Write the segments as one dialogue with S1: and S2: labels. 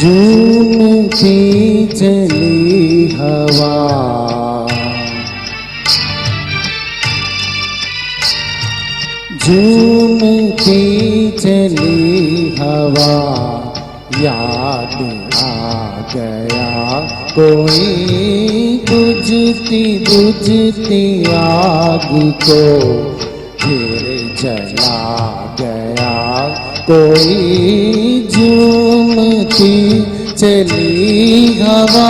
S1: झूमती चली हवा, झूमती चली हवा, याद आ गया कोई बुझती बुझती आग को, फिर जला गया कोई झूमती चली हवा।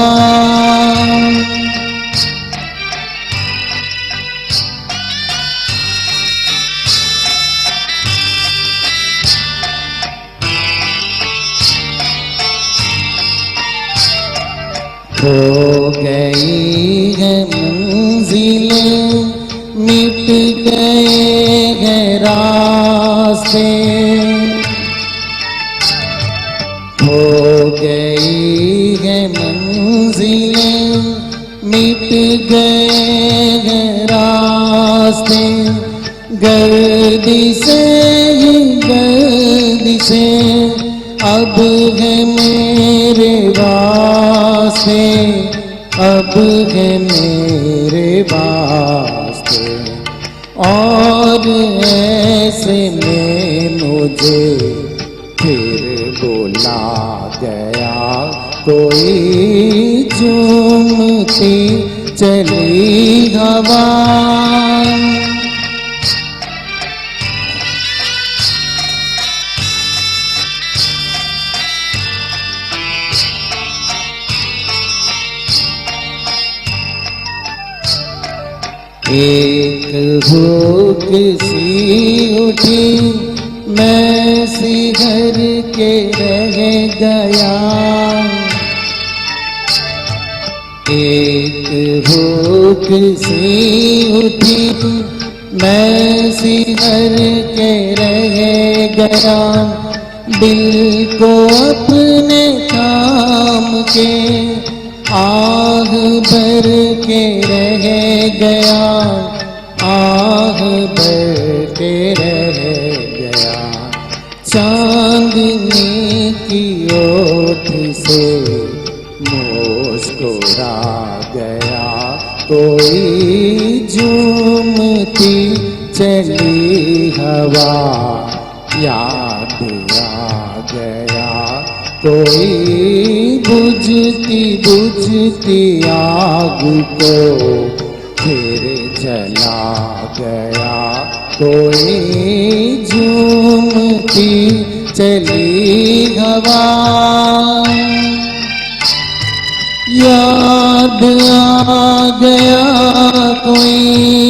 S1: हो गई है मंजिलें, मिट गए हैं रास्ते, हो गई है मंजिलें, मिट गए हैं रास्ते, गर्दिशें अब है मेरे वास्ते, अब है मेरे वास्ते, और ऐसे में मुझे फिर बुला गया कोई झूमती चली हवा। एक हुक सी उठी, मैं सिहर के रह गया, एक हुक सी उठी, मैं सिहर के रह गया, दिल को अपने थाम के आह भर के रह गया, आह भर के रह गया, चांदनी की ओट से मुस्कुरा गया कोई झूमती चली हवा, याद आ गया कोई बुझती बुझती आग को, फिर जला गया कोई झूमती चली हवा। याद आ गया कोई